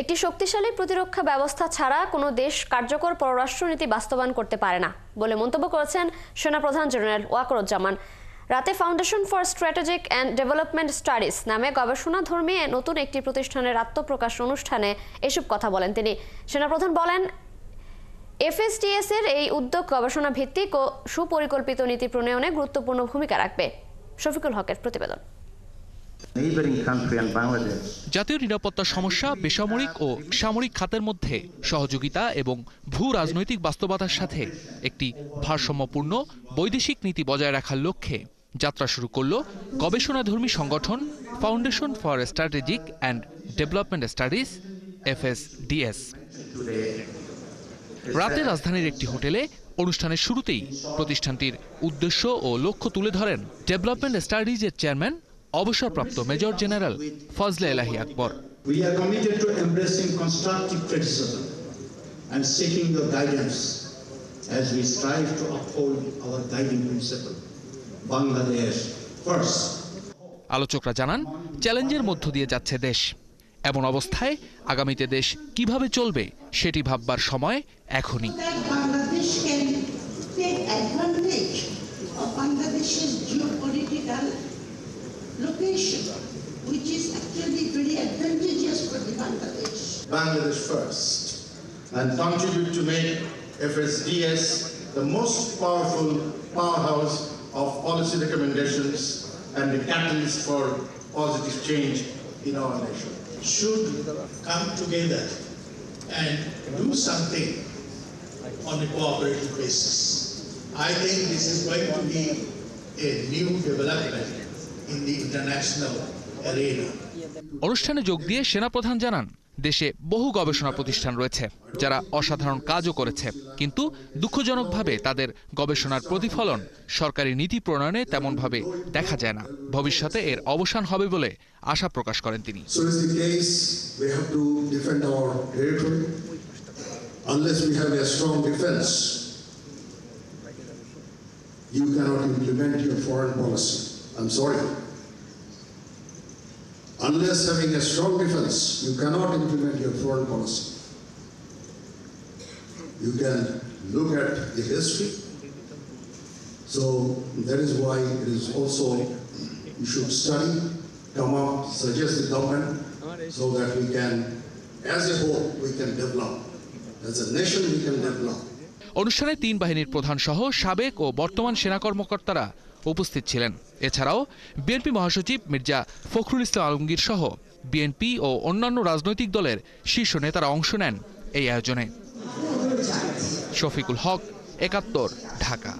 একটি শক্তিশালী প্রতিরক্ষা ব্যবস্থা ছাড়া কোনো দেশ কার্যকর পররাষ্ট্রনীতি বাস্তবায়ন করতে পারে না বলে মন্তব্য করেছেন সেনাপ্রধান জেনারেল ওয়াকারুজ্জামান। রাতে foundation for strategic and development studies নামে গবেষণাধর্মী নতুন একটি প্রতিষ্ঠানের আত্মপ্রকাশ অনুষ্ঠানে এসব কথা বলেন তিনি। সেনাপ্রধান বলেন, এফএসডিএস এর এই উদ্যোগ গবেষণা ভিত্তিক ও সুপরিকল্পিত নীতি প্রণয়নে গুরুত্বপূর্ণ ভূমিকা রাখবে। শফিকুল হকের প্রতিবেদন। জাতীয় নিরাপত্তা সমস্যা, বেসামরিক ও সামরিক খাতের মধ্যে সহযোগিতা এবং ভূ রাজনৈতিক বাস্তবতার সাথে একটি ভারসাম্যপূর্ণ বৈদেশিক নীতি বজায় রাখার লক্ষ্যে যাত্রা শুরু করল গবেষণাধর্মী সংগঠন foundation for strategic and development studies FSDS. রাতে রাজধানীর একটি হোটেলে অনুষ্ঠানের শুরুতেই প্রতিষ্ঠানটির উদ্দেশ্য ও লক্ষ্য তুলে ধরেন ডেভেলপমেন্ট স্টাডিজের চেয়ারম্যান অবসরপ্রাপ্ত major general Fazle Elahi Akbar. We are committed to embracing constructive criticism and seeking your guidance as we strive to uphold our guiding principle, Bangladesh first. আলোচকরা জানান, চ্যালেঞ্জের মধ্য দিয়ে যাচ্ছে দেশ। এমন অবস্থায় আগামীতে দেশ কিভাবে চলবে সেটি ভাববার সময় এখনই। Bangladesh can take advantage of Bangladesh's geopolitical location, which is actually very advantageous for the Bangladesh. Bangladesh first, and contribute to make FSDS the most powerful powerhouse of policy recommendations and the catalyst for positive change in our nation. Should come together and do something on a cooperative basis. I think this is going to be a new development in the international arena. অনুষ্ঠানে যোগ দিয়ে সেনাপ্রধান জানান, দেশে বহু গবেষণা প্রতিষ্ঠান রয়েছে যারা অসাধারণ কাজও করেছে, কিন্তু দুঃখজনকভাবে তাদের গবেষণার প্রতিফলন সরকারি নীতি প্রণয়নে তেমনভাবে দেখা যায় না। ভবিষ্যতে এর অবসান হবে বলে আশা প্রকাশ করেন তিনি। Unless having a strong defense, you cannot implement your foreign policy. You can look at the history. So that is why it is also, you should study, come up, suggest the government so that we can, as a whole, we can develop. As a nation, we can develop. অনুষ্ঠানে তিন বাহিনীর প্রধান সহ সাবেক ও বর্তমান সেনা কর্মকর্তারা উপস্থিত ছিলেন। এছাড়াও বিএনপি মহাসচিব মির্জা ফখরুল ইসলাম আলমগীর সহ বিএনপি ও অন্যান্য রাজনৈতিক দলের শীর্ষ নেতারা অংশ নেন এই আয়োজনে। শফিকুল হক, ৭১, ঢাকা।